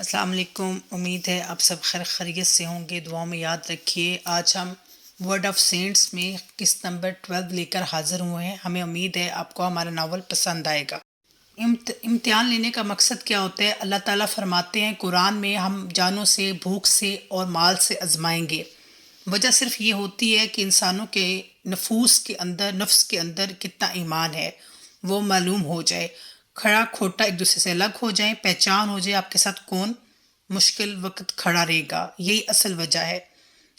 السلام علیکم، امید ہے آپ سب خیر خیریت سے ہوں گے۔ دعاؤں میں یاد رکھیے۔ آج ہم ورڈ آف سینٹس میں قسط نمبر 12 لے کر حاضر ہوئے ہیں۔ ہمیں امید ہے آپ کو ہمارا ناول پسند آئے گا۔ امتحان لینے کا مقصد کیا ہوتا ہے؟ اللہ تعالیٰ فرماتے ہیں قرآن میں ہم جانوں سے، بھوک سے اور مال سے آزمائیں گے۔ وجہ صرف یہ ہوتی ہے کہ انسانوں کے نفس کے اندر کتنا ایمان ہے وہ معلوم ہو جائے، کھڑا کھوٹا ایک دوسرے سے الگ ہو جائیں، پہچان ہو جائے آپ کے ساتھ کون مشکل وقت کھڑا رہے گا۔ یہی اصل وجہ ہے۔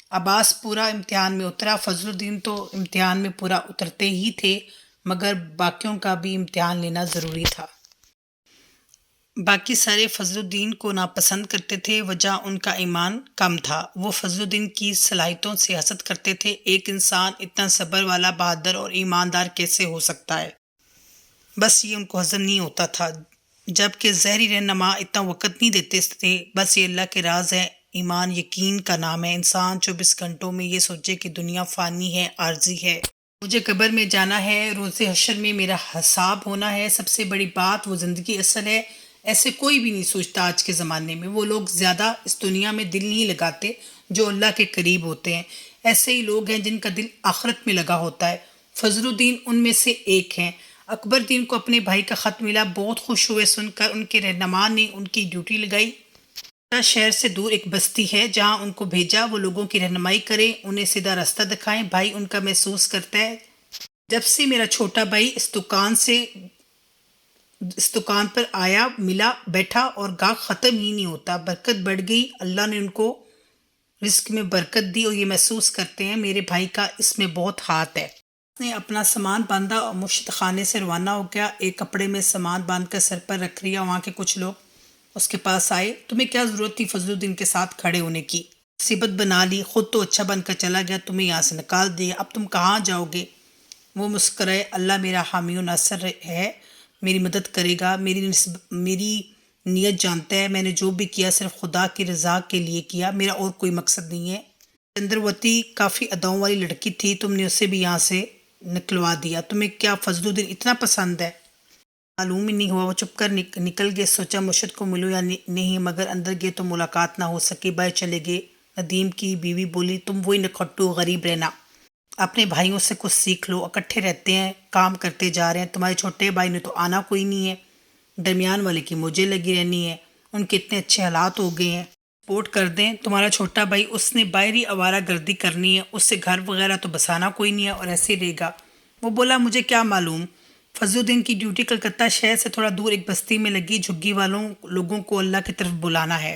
عباس پورا امتحان میں اترا، فضل الدین تو امتحان میں پورا اترتے ہی تھے، مگر باقیوں کا بھی امتحان لینا ضروری تھا۔ باقی سارے فضل الدین کو ناپسند کرتے تھے، وجہ ان کا ایمان کم تھا۔ وہ فضل الدین کی صلاحیتوں سے حسد کرتے تھے۔ ایک انسان اتنا صبر والا، بہادر اور ایماندار کیسے ہو سکتا ہے؟ بس یہ ان کو ہضم نہیں ہوتا تھا۔ جب کہ ظاہری رہنما اتنا وقت نہیں دیتے تھے۔ بس یہ اللہ کے راز ہے۔ ایمان یقین کا نام ہے۔ انسان 24 گھنٹوں میں یہ سوچے کہ دنیا فانی ہے، عارضی ہے، مجھے قبر میں جانا ہے، روز حشر میں میرا حساب ہونا ہے، سب سے بڑی بات وہ زندگی اصل ہے۔ ایسے کوئی بھی نہیں سوچتا آج کے زمانے میں۔ وہ لوگ زیادہ اس دنیا میں دل نہیں لگاتے جو اللہ کے قریب ہوتے ہیں۔ ایسے ہی لوگ ہیں جن کا دل آخرت میں لگا ہوتا ہے۔ فضل الدین ان میں سے ایک ہیں۔ اکبر دین کو اپنے بھائی کا خط ملا، بہت خوش ہوئے سن کر۔ ان کے رہنما نے ان کی ڈیوٹی لگائی۔ شہر سے دور ایک بستی ہے جہاں ان کو بھیجا وہ لوگوں کی رہنمائی کریں، انہیں سیدھا راستہ دکھائیں۔ بھائی ان کا محسوس کرتا ہے جب سے میرا چھوٹا بھائی اس دکان پر آیا، ملا، بیٹھا اور گاہ ختم ہی نہیں ہوتا، برکت بڑھ گئی۔ اللہ نے ان کو رزق میں برکت دی اور یہ محسوس کرتے ہیں میرے بھائی کا اس میں بہت ہاتھ ہے۔ اس نے اپنا سامان باندھا اور مرشد خانے سے روانہ ہو گیا۔ ایک کپڑے میں سامان باندھ کر سر پر رکھ لیا۔ وہاں کے کچھ لوگ اس کے پاس آئے۔ تمہیں کیا ضرورت تھی فضل الدین کے ساتھ کھڑے ہونے کی؟ مصیبت بنا لی، خود تو اچھا بن کر چلا گیا، تمہیں یہاں سے نکال دیا، اب تم کہاں جاؤ گے؟ وہ مسکرائے، اللہ میرا حامی و ناصر ہے، میری مدد کرے گا، میری نیت جانتا ہے، میں نے جو بھی کیا صرف خدا کی رضا کے لیے کیا، میرا اور کوئی مقصد نہیں ہے۔ چندروتی کافی اداؤں والی لڑکی تھی، تم نے اسے بھی یہاں سے نکلوا دیا۔ تمہیں کیا فضل الدین اتنا پسند ہے؟ معلوم ہی نہیں ہوا۔ وہ چپ کر نکل گئے۔ سوچا مرشد کو ملو یا نہیں، مگر اندر گئے تو ملاقات نہ ہو سکی۔ بھائی چلے گئے۔ ندیم کی بیوی بولی، تم وہی نکھٹو غریب رہنا، اپنے بھائیوں سے کچھ سیکھ لو، اکٹھے رہتے ہیں، کام کرتے جا رہے ہیں، تمہارے چھوٹے بھائی نے تو آنا کوئی نہیں ہے، درمیان والے کی مجھے لگی رہنی ہے، ان کے اتنے اچھے حالات ہو گئے ہیں، سپورٹ کر دیں۔ تمہارا چھوٹا بھائی، اس نے باہری آوارہ گردی کرنی ہے، اس سے گھر وغیرہ تو بسانا کوئی نہیں ہے اور ایسے ہی رہے گا۔ وہ بولا، مجھے کیا معلوم۔ فضل الدین کی ڈیوٹی کلکتہ شہر سے تھوڑا دور ایک بستی میں لگی۔ جھگی والوں لوگوں کو اللہ کی طرف بلانا ہے۔